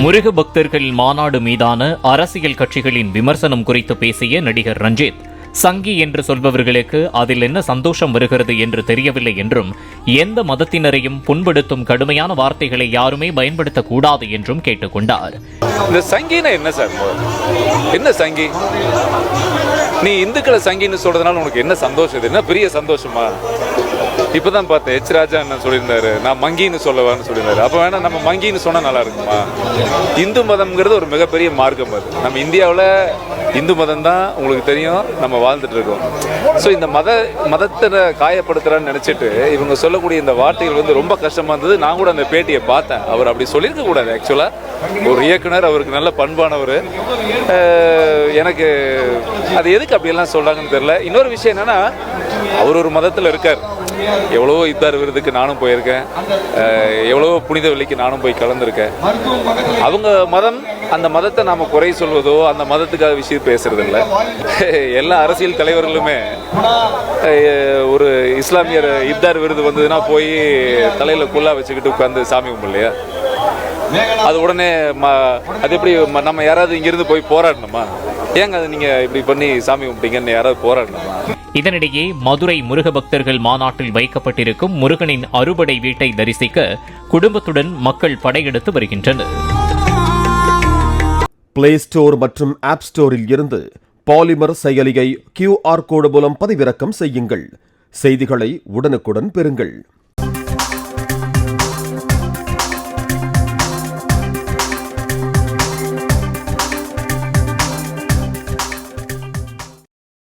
முருக பக்தர்கள் மாநாடு மீதான அரசியல் கட்சிகளின் விமர்சனம் குறித்து பேசிய நடிகர் ரஞ்சித், சங்கி என்று சொல்பவர்களுக்கு அதில் என்ன சந்தோஷம் வருகிறது என்று தெரியவில்லை என்றும், எந்த மதத்தினரையும் புண்படுத்தும் கடுமையான வார்த்தைகளை யாருமே பயன்படுத்தக்கூடாது என்றும் கேட்டுக்கொண்டார். இந்த சங்கினா என்ன சார்? என்ன சங்கி? நீ இந்துக்களை சங்கின்னு சொல்றதுனால உனக்கு என்ன சந்தோஷம்? இது என்ன பெரிய சந்தோஷமா? இப்பதான் பார்த்தேன், எச் ராஜா என்ன சொல்லியிருந்தாரு, நான் மங்கின்னு சொல்லவான்னு சொல்லியிருந்தாரு. அப்ப வேணா நம்ம மங்கின்னு சொன்னா நல்லா இருக்குமா? இந்து மதம்ங்கிறது ஒரு மிகப்பெரிய மார்க்கம். அது நம்ம இந்தியாவில் இந்து மதம் தான் உங்களுக்கு தெரியும், நம்ம வாழ்ந்துட்டு இருக்கோம். ஸோ இந்த மதத்தை காயப்படுத்துறான்னு நினைச்சிட்டு இவங்க சொல்லக்கூடிய இந்த வார்த்தைகள் வந்து ரொம்ப கஷ்டமா இருந்தது. நான் கூட அந்த பேட்டியை பார்த்தேன். அவர் அப்படி சொல்லியிருக்க கூடாது. ஆக்சுவலா ஒரு இயக்குனர், அவருக்கு நல்ல பண்பானவர். எனக்கு அது எதுக்கு அப்படியெல்லாம் சொல்றாங்கன்னு தெரியல. இன்னொரு விஷயம் என்னன்னா, அவர் ஒரு மதத்தில் இருக்கார். எவ்வளவோ இத்தார் விருதுக்கு நானும் போயிருக்கேன், எவ்வளவோ புனித வெள்ளிக்கு நானும் போய் கலந்துருக்கேன். அவங்க மதம், அந்த மதத்தை நாம குறை சொல்வதோ அந்த மதத்துக்காக விஷயம் பேசுறது இல்லை. எல்லா அரசியல் தலைவர்களுமே ஒரு இஸ்லாமியர் இத்தார் விருது வந்ததுன்னா போய் தலையில குல்லா வச்சுக்கிட்டு உட்காந்து சாமி கும்பிடலையா? அது உடனே அது எப்படி நம்ம யாராவது இங்கிருந்து போய் போராடணுமா? ஏங்க அது நீங்க இப்படி பண்ணி சாமி கும்பிட்டீங்கன்னு யாராவது போராடணுமா? இதனிடையே மதுரை முருக பக்தர்கள் மாநாட்டில் வைக்கப்பட்டிருக்கும் முருகனின் அறுபடை வீட்டை தரிசிக்க குடும்பத்துடன் மக்கள் படையெடுத்து வருகின்றனர். பிளே ஸ்டோர் மற்றும் ஆப் ஸ்டோரில் இருந்து பாலிமர் செயலியை QR கோடு மூலம் பதிவிறக்கம் செய்யுங்கள். செய்திகளை உடனுக்குடன் பெறுங்கள்.